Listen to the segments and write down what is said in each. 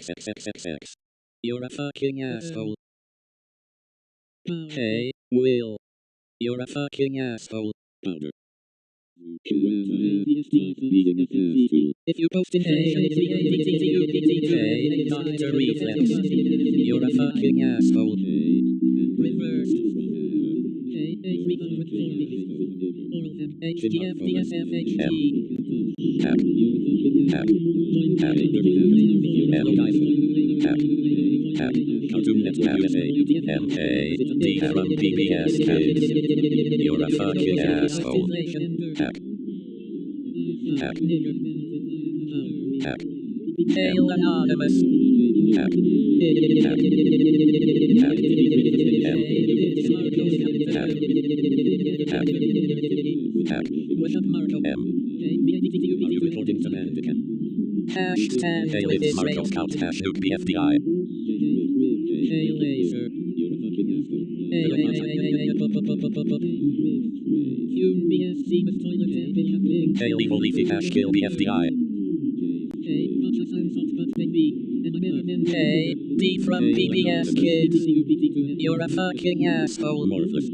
XXXXX. You're a fucking asshole. Hey, Will. You're a fucking asshole. Powder. If you post in hey, Dr. Reflex. You're a fucking asshole. Reverse. Cartoon Network USA, PBS Kids. You're a fucking asshole. Hail Anonymous. What's up, Marco? Are you recording from Andican? Hashtag Hail it's Marco Scout #Nuke BFDI. Hail Laser. You're a fucking asshole. You BFC with toilet and big. Hail evil leafy #Kill BFDI. Hey, D from PBS Kids. You're a fucking asshole. Morphless.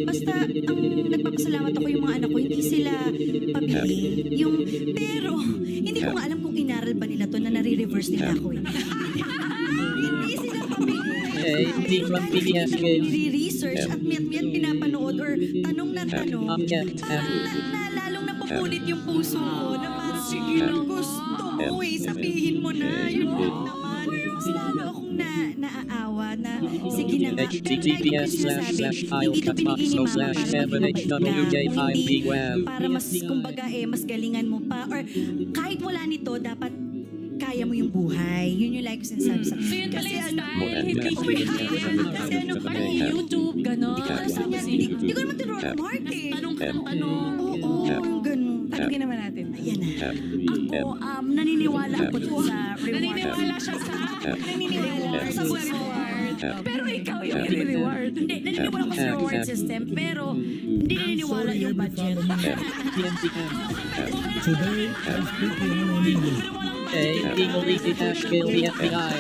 Basta nagpapasalamat ako yung mga anak ko, hindi sila pabili. Pero, hindi ko nga alam kung inaral ba nila to na nare-reverse nila ako eh. Hindi sila pabili. Hey, D from PBS Kids. Re-research at miyat-miyat pinapanood or tanong na tanong. Lalong napupunit yung puso ko na parang, sige na gusto mo eh, sabihin mo na. Yun naman. Mas lalo akong naaawa na, sige na nga. Hindi ko binigay ni Mama para mas, kumbaga mas galingan mo pa. Or kahit wala nito, dapat kaya mo yung buhay. Yun yung like ko sinasabi sa So yun pala yung style, hindi ko kasi ano, parang YouTube, gano'n. Hindi ko naman tinuro ng Mark eh. Tanong ka ng tanong. Oo, yung gano'n. Tanungin naman natin. Ayan na. Ako, naniniwala ako dun sa reward. Naniniwala siya sa... Naniniwala sa reward. Pero ikaw yung i-reward. Hindi, naniniwala ko sa reward system, pero hindi naniniwala yung budget. Today, I'm speaking in English. Hey, evil leafy #Kill BFDI.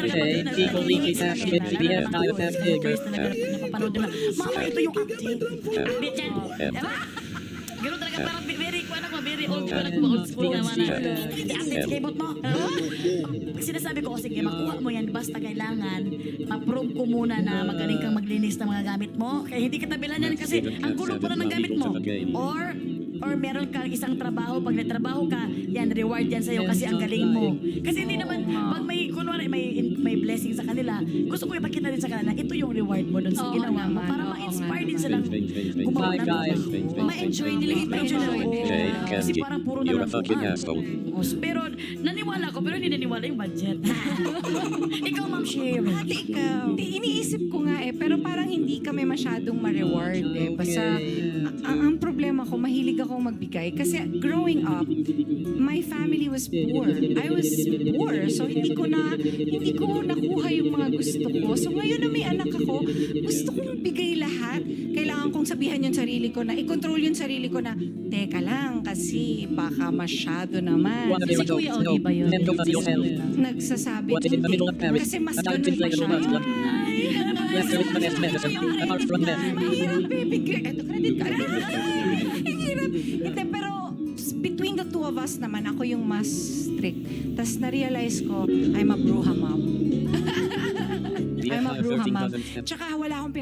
Hey, evil leafy #Kill BFDI with that pig. Napapanood nila, Mama, ito yung update. Update yan. Diba? Ganun talaga, parang very old school naman. Update sa keyboard mo. Pag sinasabi ko, sige, makuha mo yan, basta kailangan ma-prove ko muna na magaling kang maglinis ng mga gamit mo. Kaya hindi kita bilan yan kasi ang gulo pa na ng gamit mo. Or meron kang isang trabaho, pag nagtrabaho ka, yan, reward yan sa'yo kasi ang galing mo. Kasi hindi naman, pag may, kunwari, may blessing sa kanila, gusto ko ipakita din sa kanila, ito yung reward mo dun sa ginawa mo para ma-inspire din silang gumawa ng ma-enjoy nila kasi parang puro na lang pero naniwala ko, pero hindi naniwala yung budget. Ikaw, Ma'am Sherry. Ikaw. Iniisip ko nga pero parang hindi kami masyadong ma-reward Basta, ang problema ko, mahilig akong magbigay. Kasi growing up, my family was poor. I was poor. So, hindi ko nakuha yung mga gusto ko. So, ngayon na may anak ako, gusto kong bigay lahat. Kailangan kong sabihan yung sarili ko na, i-control yung sarili ko na, teka lang, kasi baka masyado naman. Si Kuya Ogie ba yun? Nagsasabi ko, kasi mas ganun pa siya. Mahirap bibigay. Ito, credit card. Hirap. Hindi, pero between the two of us naman, ako yung mas strict. Tapos na-realize ko, I'm a bruha mom. I'm a bruha mom. Tsaka wala akong